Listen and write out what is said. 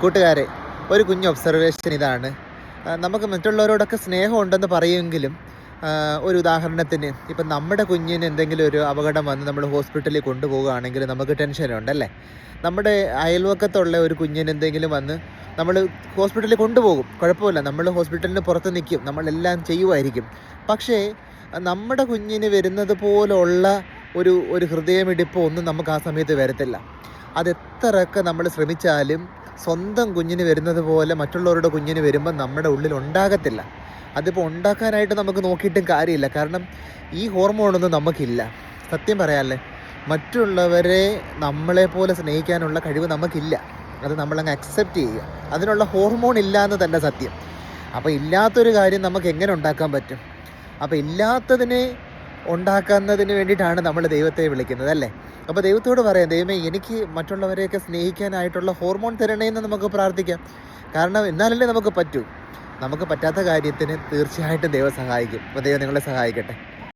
കൂട്ടുകാരെ, ഒരു കുഞ്ഞ് ഒബ്സർവേഷൻ ഇതാണ്. നമുക്ക് മറ്റുള്ളവരോടൊക്കെ സ്നേഹമുണ്ടെന്ന് പറയുമെങ്കിലും ഒരു ഉദാഹരണത്തിന് ഇപ്പം നമ്മുടെ കുഞ്ഞിന് എന്തെങ്കിലും ഒരു അപകടം വന്ന് നമ്മൾ ഹോസ്പിറ്റലിൽ കൊണ്ടുപോവുകയാണെങ്കിൽ നമുക്ക് ടെൻഷനുണ്ടല്ലേ. നമ്മുടെ അയൽവക്കത്തുള്ള ഒരു കുഞ്ഞിന് എന്തെങ്കിലും വന്ന് നമ്മൾ ഹോസ്പിറ്റലിൽ കൊണ്ടുപോകും, കുഴപ്പമില്ല, നമ്മൾ ഹോസ്പിറ്റലിന് പുറത്ത് നിൽക്കും, നമ്മളെല്ലാം ചെയ്യുമായിരിക്കും. പക്ഷേ നമ്മുടെ കുഞ്ഞിന് വരുന്നത് പോലുള്ള ഒരു ഹൃദയമിടിപ്പോ ഒന്നും നമുക്ക് ആ സമയത്ത് വരത്തില്ല. അതെത്രയൊക്കെ നമ്മൾ ശ്രമിച്ചാലും സ്വന്തം കുഞ്ഞിന് വരുന്നത് പോലെ മറ്റുള്ളവരുടെ കുഞ്ഞിന് വരുമ്പോൾ നമ്മുടെ ഉള്ളിൽ ഉണ്ടാകത്തില്ല. അതിപ്പോൾ ഉണ്ടാക്കാനായിട്ട് നമുക്ക് നോക്കിയിട്ടും കാര്യമില്ല. കാരണം ഈ ഹോർമോണൊന്നും നമുക്കില്ല. സത്യം പറയാമല്ലേ, മറ്റുള്ളവരെ നമ്മളെപ്പോലെ സ്നേഹിക്കാനുള്ള കഴിവ് നമുക്കില്ല. അത് നമ്മളങ്ങ് അക്സെപ്റ്റ് ചെയ്യുക. അതിനുള്ള ഹോർമോൺ ഇല്ല എന്ന് തന്നെ സത്യം. അപ്പോൾ ഇല്ലാത്തൊരു കാര്യം നമുക്ക് എങ്ങനെ ഉണ്ടാക്കാൻ പറ്റും? അപ്പോൾ ഇല്ലാത്തതിനെ ഉണ്ടാക്കുന്നതിന് വേണ്ടിയിട്ടാണ് നമ്മൾ ദൈവത്തെ വിളിക്കുന്നത്, അല്ലേ? അപ്പോൾ ദൈവത്തോട് പറയാം, ദൈവമേ എനിക്ക് മറ്റുള്ളവരെയൊക്കെ സ്നേഹിക്കാനായിട്ടുള്ള ഹോർമോൺ തരണേന്ന് നമുക്ക് പ്രാർത്ഥിക്കാം. കാരണം എന്നാലല്ലേ നമുക്ക് പറ്റൂ. നമുക്ക് പറ്റാത്ത കാര്യത്തിന് തീർച്ചയായിട്ടും ദൈവം സഹായിക്കും. അപ്പോൾ ദൈവം നിങ്ങളെ സഹായിക്കട്ടെ.